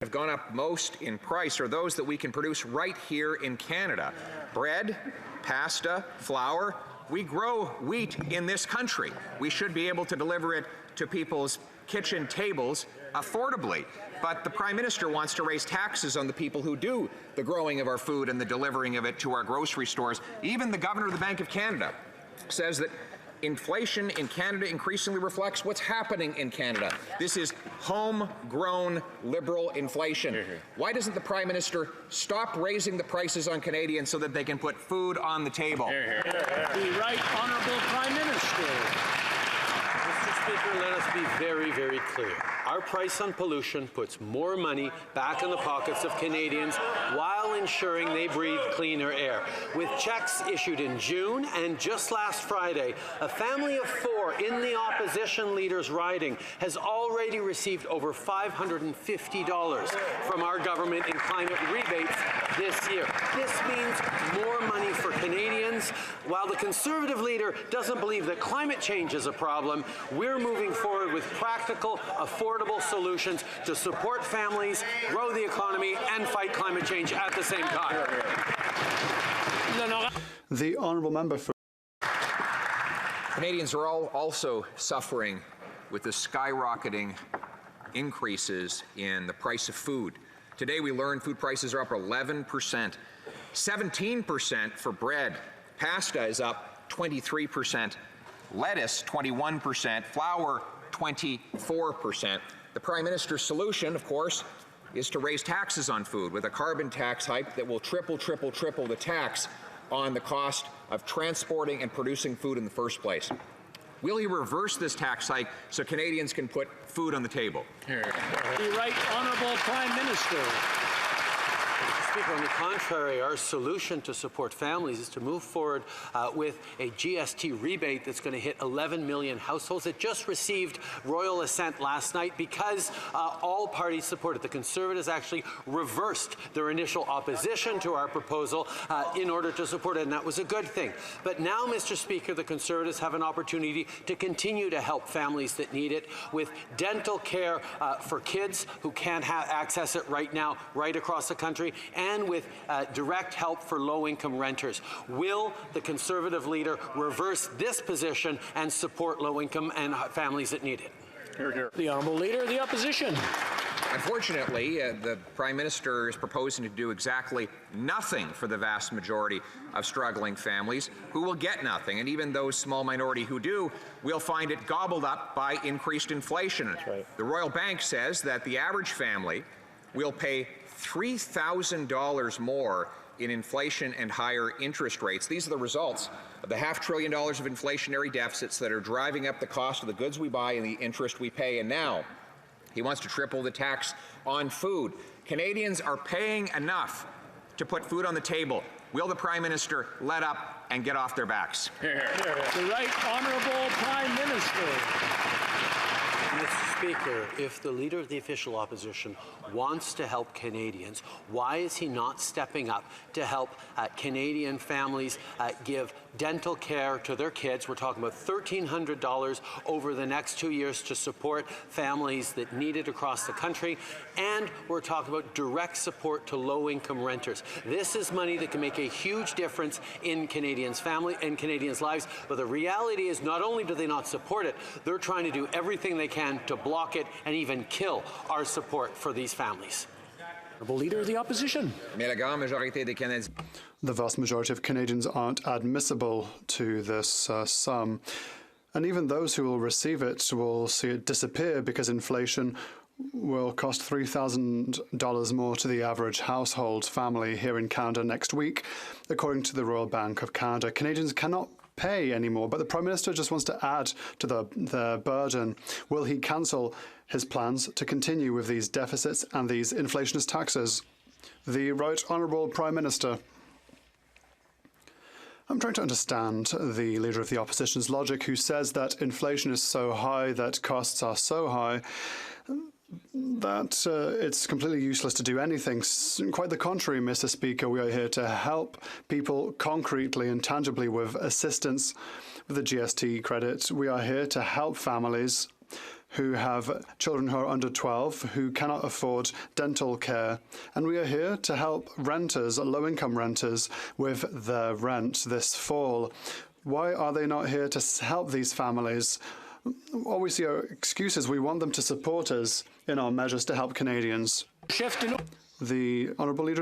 have gone up most in price are those that we can produce right here in Canada. Bread, pasta, flour. We grow wheat in this country. We should be able to deliver it to people's kitchen tables affordably. But the Prime Minister wants to raise taxes on the people who do the growing of our food and the delivering of it to our grocery stores. Even the Governor of the Bank of Canada says that inflation in Canada increasingly reflects what's happening in Canada. This is homegrown Liberal inflation. Why doesn't the Prime Minister stop raising the prices on Canadians so that they can put food on the table? The Right Honourable Prime Minister. Mr. Speaker, let us be very, very clear. Our price on pollution puts more money back in the pockets of Canadians while ensuring they breathe cleaner air. With checks issued in June and just last Friday, a family of 4 in the opposition leader's riding has already received over $550 from our government in climate rebates this year. This means more money for Canadians. While the Conservative leader doesn't believe that climate change is a problem, we're moving forward with practical, affordable solutions to support families, grow the economy, and fight climate change at the same time. The honourable member for Canadians are also suffering with the skyrocketing increases in the price of food. Today we learned food prices are up 11%, 17% for bread. Pasta is up 23%, lettuce 21%, flour 24%. The Prime Minister's solution, of course, is to raise taxes on food with a carbon tax hike that will triple the tax on the cost of transporting and producing food in the first place. Will he reverse this tax hike so Canadians can put food on the table? The Right Honourable Prime Minister. Mr. Speaker, on the contrary, our solution to support families is to move forward with a GST rebate that's going to hit 11 million households. It just received royal assent last night because all parties supported. The Conservatives actually reversed their initial opposition to our proposal in order to support it, and that was a good thing. But now, Mr. Speaker, the Conservatives have an opportunity to continue to help families that need it with dental care for kids who can't access it right now, right across the country, and with direct help for low-income renters. Will the Conservative leader reverse this position and support low-income and families that need it? The Honourable Leader of the Opposition. Unfortunately, the Prime Minister is proposing to do exactly nothing for the vast majority of struggling families who will get nothing, and even those small minority who do will find it gobbled up by increased inflation. That's right. The Royal Bank says that the average family will pay $3,000 more in inflation and higher interest rates. These are the results of the $500 billion of inflationary deficits that are driving up the cost of the goods we buy and the interest we pay. And now he wants to triple the tax on food. Canadians are paying enough to put food on the table. Will the Prime Minister let up and get off their backs? The Right Honourable Prime Minister. Mr. Speaker, if the Leader of the Official Opposition wants to help Canadians, why is he not stepping up to help Canadian families give dental care to their kids? We're talking about $1,300 over the next 2 years to support families that need it across the country, and we're talking about direct support to low-income renters. This is money that can make a huge difference in Canadians' lives, but the reality is not only do they not support it, they're trying to do everything they can to block it and even kill our support for these families. Honourable Leader of the Opposition. the vast majority of Canadians aren't admissible to this sum. And even those who will receive it will see it disappear because inflation will cost $3,000 more to the average household family here in Canada next week, according to the Royal Bank of Canada. Canadians cannot pay anymore, but the Prime Minister just wants to add to the burden. Will he cancel his plans to continue with these deficits and these inflationist taxes? The Right Honourable Prime Minister. I'm trying to understand the Leader of the Opposition's logic, who says that inflation is so high, that costs are so high, that it's completely useless to do anything. Quite the contrary, Mr. Speaker. We are here to help people concretely and tangibly with assistance with the GST credit. We are here to help families who have children who are under 12, who cannot afford dental care. And we are here to help renters, low-income renters, with their rent this fall. Why are they not here to help these families? All we see are excuses. We want them to support us in our measures to help Canadians. Shift in The Honourable Leader.